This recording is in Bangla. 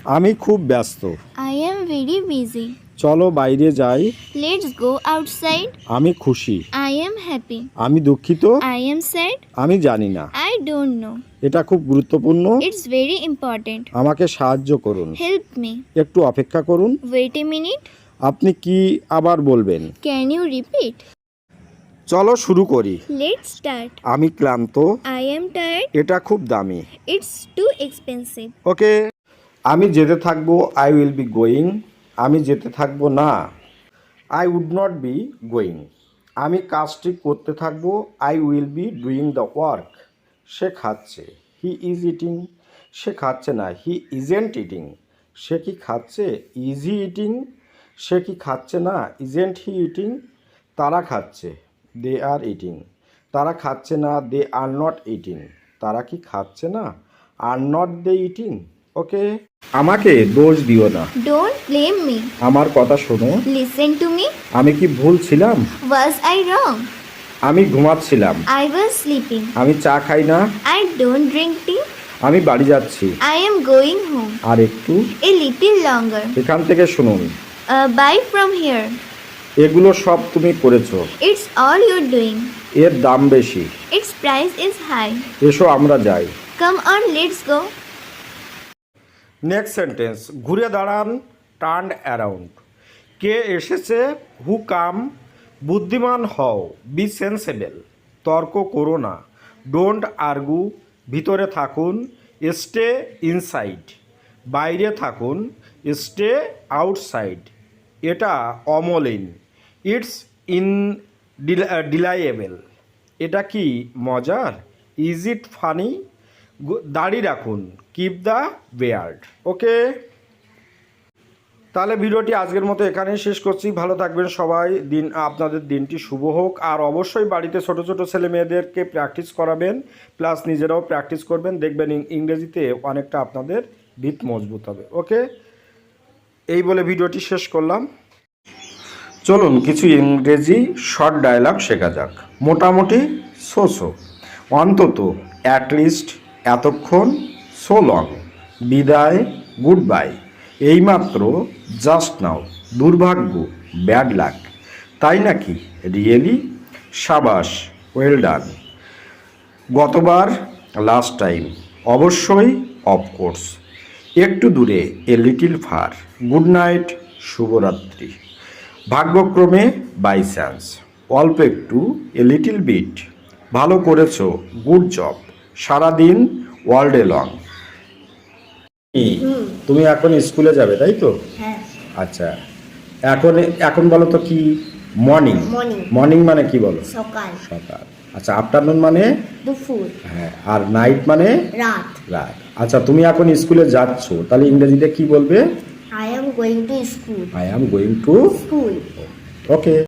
আমি খুব ব্যস্ত। I am very busy. চলো বাইরে যাই। Let's go outside. আমি খুশি। I am happy. আমি দুঃখিত। I am sad. আমি জানি না। I don't know. এটা খুব গুরুত্বপূর্ণ। It's very important. আমাকে সাহায্য করুন। Help me. একটু অপেক্ষা করুন। Wait a minute. আপনি কি আবার বলবেন? Can you repeat? চলো শুরু করি। Let's start. আমি ক্লান্ত। I am tired. এটা খুব দামি। It's too expensive. ওকে। আমি যেতে থাকবো। I will be going. আমি যেতে থাকবো না। I would not be going. আমি কাজটি করতে থাকবো। I will be doing the work. সে খাচ্ছে। He is eating. সে খাচ্ছে না। হি ইজেন্ট ইটিং। সে কি খাচ্ছে? Is he eating. সে কি খাচ্ছে না? Isn't he eating. তারা খাচ্ছে। They are eating. তারা খাচ্ছে না। They are not eating. তারা কি খাচ্ছে না? Are not they eating. Okay. আমাকে দোষ দিও না। Don't blame me. আমার কথা শোনো। Listen to me. আমি কি ভুল ছিলাম? Was I wrong? আমি ঘুমাচ্ছিলাম। I was sleeping. আমি চা খাই না। I don't drink tea. আমি বাড়ি যাচ্ছি। I am going home. আর একটু A little longer. এখান থেকে শুনুন। Buy from here. এগুলো সব তুমি করেছো। It's all you're doing. এর দাম বেশি। Its price is high. এসো আমরা যাই। Come on, let's go. Next sentence. ঘুরে দাঁড়ান। Turn around. কে এসেছে? হু কাম। বুদ্ধিমান হও। Be sensible. তর্ক করো না। Don't argue. ভিতরে থাকুন। Stay inside. বাইরে থাকুন। Stay outside. এটা অমলিন। It's delayable. এটা কি মজার? Is it funny? দাড়ি রাখুন। Keep the beard. ওকে। তাহলে ভিডিওটি আজকের মতো এখানেই শেষ করছি। ভালো থাকবেন সবাই। আপনাদের দিনটি শুভ হোক। আর অবশ্যই বাড়িতে ছোট ছোট ছেলে মেয়েদেরকে প্র্যাকটিস করাবেন, প্লাস নিজেরাও প্র্যাকটিস করবেন। দেখবেন ইংরেজিতে অনেকটা আপনাদের ভিত মজবুত হবে। ওকে। এই বলে ভিডিওটি শেষ করলাম। চলুন কিছু ইংরেজি শর্ট ডায়লগ শেখা যাক। মোটামুটি সো অন্তত, অ্যাটলিস্ট, এতক্ষণ, সো লং, বিদায়, গুড বাই, এইমাত্র, জাস্ট নাও, দুর্ভাগ্য, ব্যাড লাক, তাই নাকি, রিয়েলি, সাবাস, ওয়েল ডান, গতবার, লাস্ট টাইম, অবশ্যই, অফকোর্স, একটু দূরে, a little far, good night, শুভরাত্রি, ভাগ্যক্রমে, বাই চান্স, অল্প একটু, এ লিটিল বিট, ভালো করেছো, গুড জব, সারাদিন, ওয়ার্ল্ড এ লং। তুমি এখন স্কুলে যাবে তাই তো? হ্যাঁ। আচ্ছা, এখন বলো তো কি? মর্নিং। মর্নিং। মর্নিং মানে কি বলো? সকাল। সকাল। আচ্ছা, আফটারনুন মানে? দুপুর। হ্যাঁ। আর নাইট মানে? রাত। রাত। আচ্ছা, তুমি এখন স্কুলে যাচ্ছ, তাহলে ইংরেজিতে কি বলবে? I am going to school. I am going to School. Okay.